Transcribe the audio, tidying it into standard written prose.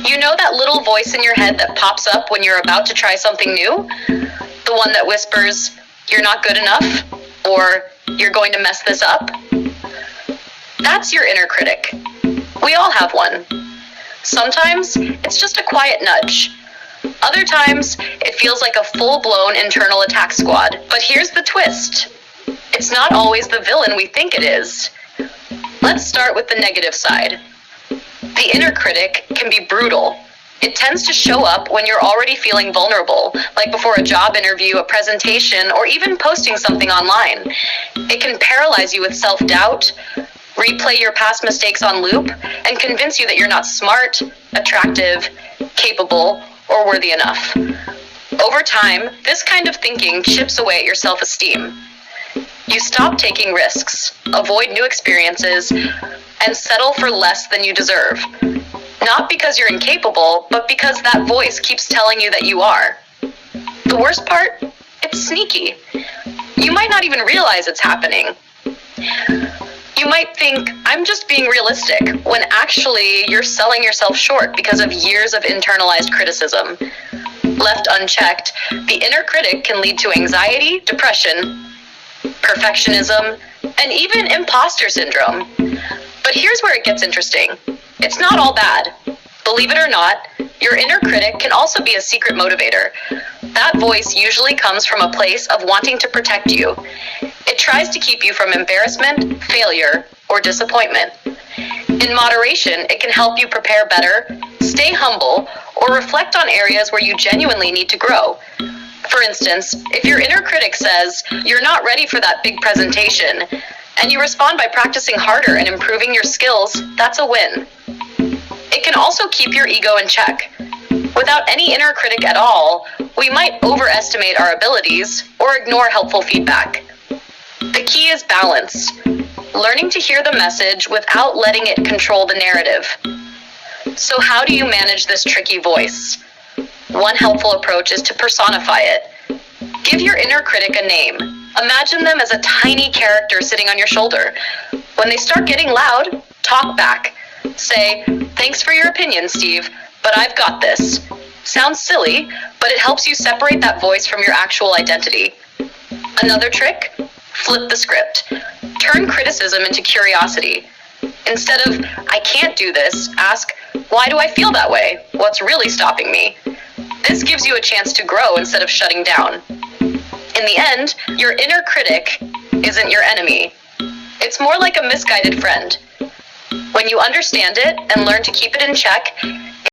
You know that little voice in your head that pops up when you're about to try something new? The one that whispers, "You're not good enough," or "You're going to mess this up"? That's your inner critic. We all have one. Sometimes it's just a quiet nudge. Other times it feels like a full-blown internal attack squad. But here's the twist. It's not always the villain we think it is. Let's start with the negative side. The inner critic can be brutal. It tends to show up when you're already feeling vulnerable, like before a job interview, a presentation, or even posting something online. It can paralyze you with self-doubt, replay your past mistakes on loop, and convince you that you're not smart, attractive, capable, or worthy enough. Over time, this kind of thinking chips away at your self-esteem. You stop taking risks, avoid new experiences, and settle for less than you deserve. Not because you're incapable, but because that voice keeps telling you that you are. The worst part? It's sneaky. You might not even realize it's happening. You might think, "I'm just being realistic," when actually you're selling yourself short because of years of internalized criticism. Left unchecked, the inner critic can lead to anxiety, depression, perfectionism, and even imposter syndrome. But here's where it gets interesting. It's not all bad. Believe it or not, your inner critic can also be a secret motivator. That voice usually comes from a place of wanting to protect you. It tries to keep you from embarrassment, failure, or disappointment. In moderation, it can help you prepare better, stay humble, or reflect on areas where you genuinely need to grow. For instance, if your inner critic says, "You're not ready for that big presentation," and you respond by practicing harder and improving your skills, that's a win. It can also keep your ego in check. Without any inner critic at all, we might overestimate our abilities or ignore helpful feedback. The key is balance, learning to hear the message without letting it control the narrative. So how do you manage this tricky voice? One helpful approach is to personify it. Give your inner critic a name. Imagine them as a tiny character sitting on your shoulder. When they start getting loud, talk back. Say, "Thanks for your opinion, Steve, but I've got this." Sounds silly, but it helps you separate that voice from your actual identity. Another trick? Flip the script. Turn criticism into curiosity. Instead of, "I can't do this," ask, "Why do I feel that way? What's really stopping me?" This gives you a chance to grow instead of shutting down. In the end, your inner critic isn't your enemy. It's more like a misguided friend. When you understand it and learn to keep it in check,